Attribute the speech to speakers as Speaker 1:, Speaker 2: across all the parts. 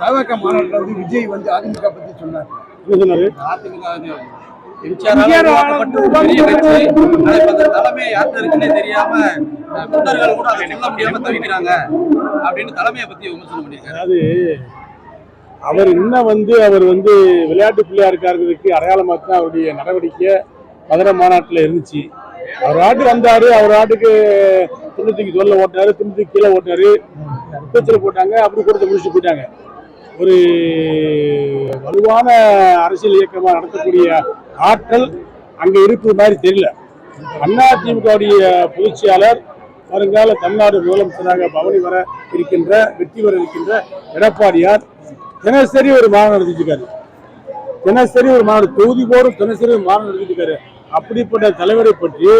Speaker 1: தவக மாநாட்டில் வந்து விஜய் வந்து அதிமுக பத்தி சொன்னார்.
Speaker 2: தலைமை யார்கிட்ட இருக்குன்னே தெரியாம தொண்டர்கள் கூட அதை சொல்ல முடியாம தவிக்கிறாங்க அப்படின்னு தலைமையை பத்தி விமர்சனம் பண்ணியிருக்காரு.
Speaker 3: அதாவது அவர் இன்னும் அவர் விளையாட்டு பிள்ளையா இருக்காருக்கு அடையாளமாக தான் அவருடைய நடவடிக்கை மதுரை மாநாட்டில் இருந்துச்சு. அவர் ஆட்டுக்கு வந்தாரு, அவர் ஆட்டுக்கு துண்டத்துக்கு சொல்ல ஓட்டினாரு, துண்டத்துக்கு கீழே ஓட்டினாரு, பேச்சில் போட்டாங்க, அப்படி கூட முடிச்சுட்டு போயிட்டாங்க. ஒரு வலுவான அரசியல் இயக்கமாக நடத்தக்கூடிய ஆற்றல் அங்கே இருக்கிற மாதிரி தெரியல. அதிமுகவுடைய பொதுச்செயலாளர் வருங்கால தமிழ்நாடு முதலமைச்சராக பவனி வர இருக்கின்ற வெற்றி வர இருக்கின்ற எடப்பாடியார் தினசரி ஒரு மாநாடு நடத்திட்டு தினசரி ஒரு மாநாடு தொகுதி போடும் தினசரி ஒரு மாநாடு நடத்திட்டு அப்படிப்பட்ட தலைவரை பற்றி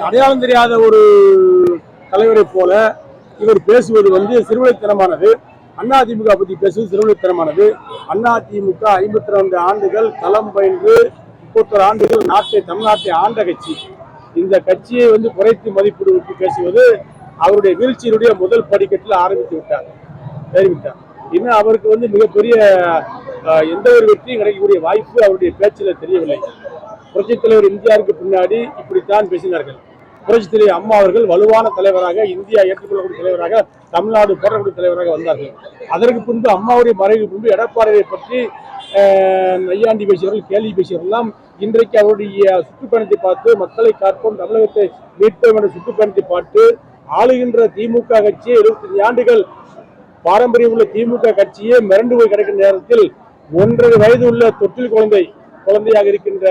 Speaker 3: அடையாளம் தெரியாத ஒரு தலைவரை போல இவர் பேசுவது சிறுவலைத்தனமானது. அதிமுக பற்றி பேசுவது சிறுவலைத்தனமானது. அதிமுக 52 ஆண்டுகள் களம் பயின்று 31 ஆண்டுகள் தமிழ்நாட்டை ஆண்ட கட்சி. இந்த கட்சியை குறைத்து மதிப்பிடுவித்து பேசுவது அவருடைய வீழ்ச்சியினுடைய முதல் படிக்கட்டில் ஆரம்பித்து விட்டார், தெரிவித்தார். இன்னும் அவருக்கு மிகப்பெரிய எந்த ஒரு வெற்றியும் கிடைக்கக்கூடிய வாய்ப்பு அவருடைய பேச்சில் தெரியவில்லை. புரட்சித் தலைவர் எம்ஜிஆருக்கு பின்னாடி இப்படித்தான் பேசினார்கள். புரட்சித் தலைவர் அம்மா அவர்கள் வலுவான தலைவராக, இந்தியா ஏற்றுக்கொள்ளக்கூடிய தலைவராக, தமிழ்நாடு போராடக்கூடிய தலைவராக வந்தார்கள். அதற்கு பின்பு அம்மாவுடைய மறைவுக்கு பின்பு எடப்பாடியை பற்றி நையாண்டி பேசியவர்கள், கேள்வி பேசியவர்கள்லாம் இன்றைக்கு அவருடைய சுற்றுப்பயணத்தை பார்த்து மக்களை காப்போம், தமிழகத்தை மீட்போம் என்ற சுற்றுப்பயணத்தை பார்த்து ஆளுகின்ற திமுக கட்சியை 25 ஆண்டுகள் பாரம்பரியம் உள்ள திமுக கட்சியே மிரண்டு போய் கிடக்கிற நேரத்தில் 1.5 வயது உள்ள தொட்டில் குழந்தையாக இருக்கின்ற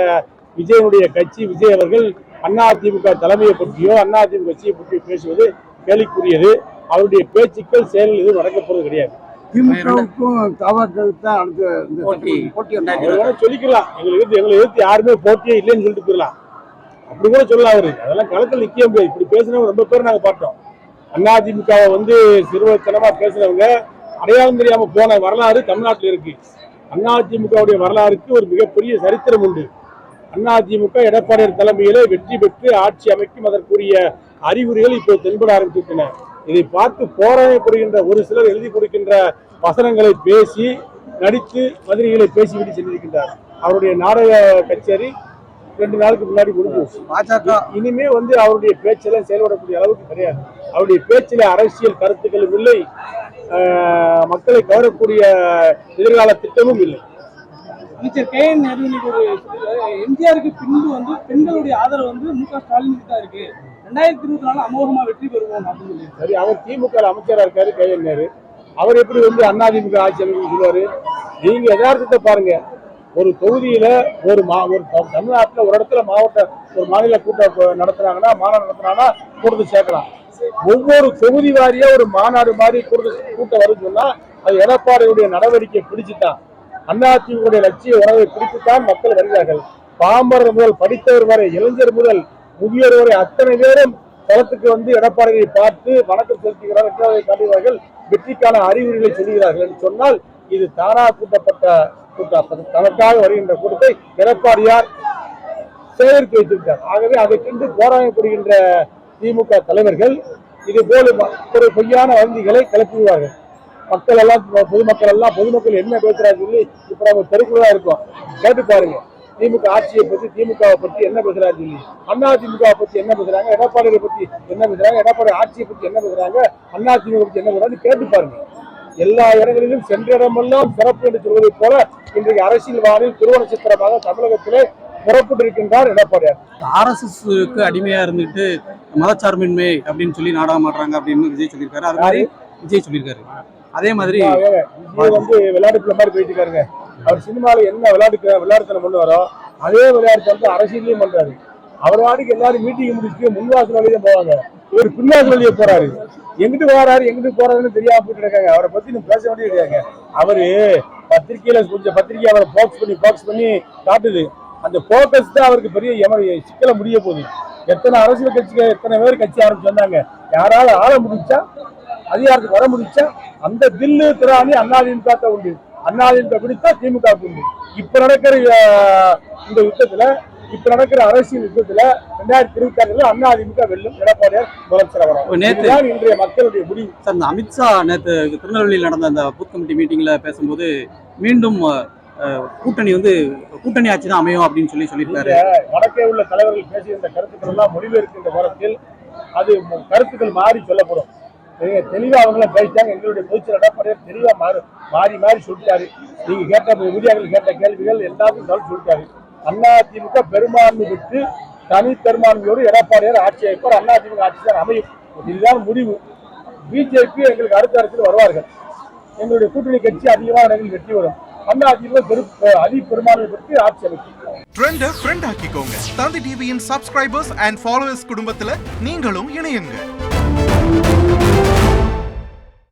Speaker 3: விஜயனுடைய கட்சி, விஜய் அவர்கள் அதிமுக தலைமையை பற்றியோ அதிமுக கட்சியை பற்றியோ பேசுவது கேள்விக்குரியது. அவருடைய பேச்சுக்கள் செயலில் எதுவும் நடக்கப்போறது கிடையாது.
Speaker 1: திமுகவுக்கும்
Speaker 3: சொல்லிக்கலாம், எங்களை எதிர்த்து யாருமே போட்டியே இல்லைன்னு சொல்லிட்டு போயிடலாம், அப்படி கூட சொல்லலாம். அவரு அதெல்லாம் களத்தில் நிக்க முடியாது. இப்படி பேசினவங்க ரொம்ப பேர் நாங்க பார்த்தோம். அதிமுகவை சிறுவத்தனமா பேசினவங்க அடையாளம் தெரியாம போன வரலாறு தமிழ்நாட்டில் இருக்கு. அதிமுகவுடைய வரலாறுக்கு ஒரு மிகப்பெரிய சரித்திரம் உண்டு. அதிமுக எடப்பாடியார் தலைமையிலே வெற்றி பெற்று ஆட்சி அமைக்கும் அதற்குரிய அறிகுறிகள் இப்போ தென்பட ஆரம்பித்துவிட்டன. இதை பார்த்து போராடப்படுகின்ற ஒரு சிலர் எழுதி கொடுக்கின்ற வசனங்களை பேசி நடித்து மதுரைகளை பேசிவிட்டு சென்றிருக்கின்றார். அவருடைய நாடக கச்சேரி 2 நாளுக்கு முன்னாடி முடிஞ்சு. பாஜக இனிமே அவருடைய பேச்செல்லாம் செயல்படக்கூடிய அளவுக்கு கிடையாது. அவருடைய பேச்சில அரசியல் கருத்துக்களும் இல்லை, மக்களை கவரக்கூடிய எதிர்கால திட்டமும் இல்லை.
Speaker 4: அமைச்சர் KN எம்ஜிஆருக்கு பின்பு பெண்களுடைய ஆதரவு MK ஸ்டாலினுக்கு தான் இருக்கு. 2024 அமோகமா வெற்றி பெறுவோம் அப்படின்னு சொல்லி.
Speaker 3: சரி, அவர் திமுக அமைச்சரா இருக்காரு KN நேரு. அவர் எப்படி அதிமுக ஆட்சி அமைப்பு சொல்லுவாரு? நீங்க யதார்த்தத்தை பாருங்க. ஒரு தொகுதியில ஒரு தமிழ்நாட்டில் ஒரு இடத்துல ஒரு மாநில கூட்டம் நடத்துறாங்கன்னா, மாநாடு நடத்துறாங்கன்னா கூட்டத்தை சேர்க்கலாம். ஒவ்வொரு தொகுதி வாரியா ஒரு மாநாடு மாதிரி கூட்டம் வரும்னு சொன்னா அது எடப்பாடியுடைய நடவடிக்கை பிடிச்சுதான். அதிமுக லட்சிய உணவை பிடித்துத்தான் மக்கள் வருகிறார்கள். பாமரர் முதல் படித்தவர் வரை, இளைஞர் முதல் முதியோர் வரை அத்தனை பேரும் களத்துக்கு எடப்பாடியை பார்த்து வணக்கம் செலுத்துகிறார்கள், காட்டுகிறார்கள், வெற்றிக்கான அறிகுறிகளை சொல்லுகிறார்கள் என்று சொன்னால் இது தானா கூட்டப்பட்ட கூட்டம். தனக்காக வருகின்ற கூட்டத்தை எடப்பாடியார் சேகரித்து வைத்திருக்கிறார். ஆகவே அதை கண்டு போராடப்படுகின்ற திமுக தலைவர்கள் இது போல ஒரு பொய்யான வதந்திகளை கிளப்புவார்கள். பொதுமக்கள் என்ன பேசுறாரு சொல்லி இப்ப நம்ம தெருக்குள்ளதா இருக்கோம், கேட்டு பாருங்க. திமுக ஆட்சியை பத்தி, திமுகவை பத்தி என்ன பேசுறாரு சொல்லி, அதிமுக பத்தி என்ன பேசுறாங்க, எடப்பாடியை பத்தி என்ன பேசுறாங்க, எடப்பாடி ஆட்சியை பத்தி என்ன பேசுறாங்க, அதிமுக பத்தி என்ன பேசுறாங்க கேட்டு பாருங்க. எல்லா இடங்களிலும் சென்ற இடமெல்லாம் சிறப்பு என்று சொல்வதை போல இன்றைக்கு அரசியல் வானில் திருவ நட்சத்திரமாக தமிழகத்திலே புறப்பட்டு இருக்கின்றார் எடப்பாடியார்.
Speaker 2: RSSக்கு அடிமையா இருந்துட்டு மதச்சார்பின்மை அப்படின்னு சொல்லி நாடகம் ஆடுறாங்க அப்படின்னு விஜய் சொல்லியிருக்காரு. அது மாதிரி விஜய் சொல்லியிருக்காரு. அதே மாதிரி
Speaker 3: விளையாட்டு மாதிரி போயிட்டு இருக்காருங்க. அவர் சினிமாவில் என்ன விளையாட்டுத்தனம் பண்ணுவாரோ அதே விளையாட்டு அரசியலையும் பண்றாரு. அவர் வாடிக்கு எல்லாரும் மீட்டிங் முடிச்சுட்டு முன்வாசல் வழியே போவாங்க, இவர் பின்வாசல் வழியே போறாரு. எங்கிட்டு வராரு எங்கிட்டு போறாருன்னு தெரியாம போயிட்டு இருக்காங்க. அவரை பத்தி நீங்க பேச வேண்டிய இருக்காங்க. அவரு பத்திரிகையில கொஞ்சம் பத்திரிகை அவரை போக்ஸ் பண்ணி காட்டுது. அந்த போக்கஸ் தான் அவருக்கு பெரிய சிக்கல முடிய போகுது. எத்தனை அரசியல் கட்சிகள் எத்தனை பேர் கட்சி ஆரம்பிச்சு வந்தாங்க, யாரால ஆள முடிச்சா, அதிகாரத்துக்கு வர முடிச்சா அந்த தில்லு திராணி அதிமுக உண்டு, அதிமுக பிடித்தா திமுக உண்டு. இப்ப நடக்கிற இந்த யுத்தத்துல இப்ப நடக்கிற அரசியல் யுத்தத்துல 2026 அதிமுக வெல்லும், எடப்பாடியார் முதலமைச்சர்
Speaker 2: நேத்து
Speaker 3: இன்றைய மக்களுடைய முடிவு.
Speaker 2: சார், இந்த அமித்ஷா நேற்று திருநெல்வேலியில் நடந்த அந்த பூத் கமிட்டி மீட்டிங்ல பேசும்போது மீண்டும் கூட்டணி கூட்டணி ஆட்சி தான் அமையும் அப்படின்னு சொல்லியிருக்காரு.
Speaker 3: வடக்கே உள்ள தலைவர்கள் பேசிய இந்த கருத்துக்கள் எல்லாம் மொழிபெயர்க்கின்ற வாரத்தில் அது கருத்துக்கள் மாறி சொல்லப்படும். தெளிவா அவங்கள பேசிட்டாங்க. எங்களுடைய பொதுச்செயலாளர் எடப்பாடியார் தெளிவா மாறி சொல்லிட்டாரு. நீங்க கேட்ட மீடியாக்கள் கேட்ட கேள்விகள் எல்லாத்தையும் சொல்லிட்டாரு. அதிமுக பெரும்பான்மை பெற்று தனி பெரும்பான்மையோடு எடப்பாடியார் ஆட்சி அமைப்பார். அதிமுக ஆட்சி தான் அமையும். இதுதான் முடிவு. பிஜேபி எங்களுக்கு அடுத்த அரசில் வருவார்கள். எங்களுடைய கூட்டணி கட்சி அதிகமான இடங்களில் வெற்றி வரும். அதிமுக அதிக பெரும்பான்மை பெற்று ஆட்சி அமைக்கும்.
Speaker 5: ட்ரெண்ட ஃப்ரெண்ட் ஆக்கிக்கோங்க. தந்தி டிவியின் சப்ஸ்கிரைபர்ஸ் அண்ட் ஃபாலோவர்ஸ் குடும்பத்துல நீங்களும் இணையுங்க.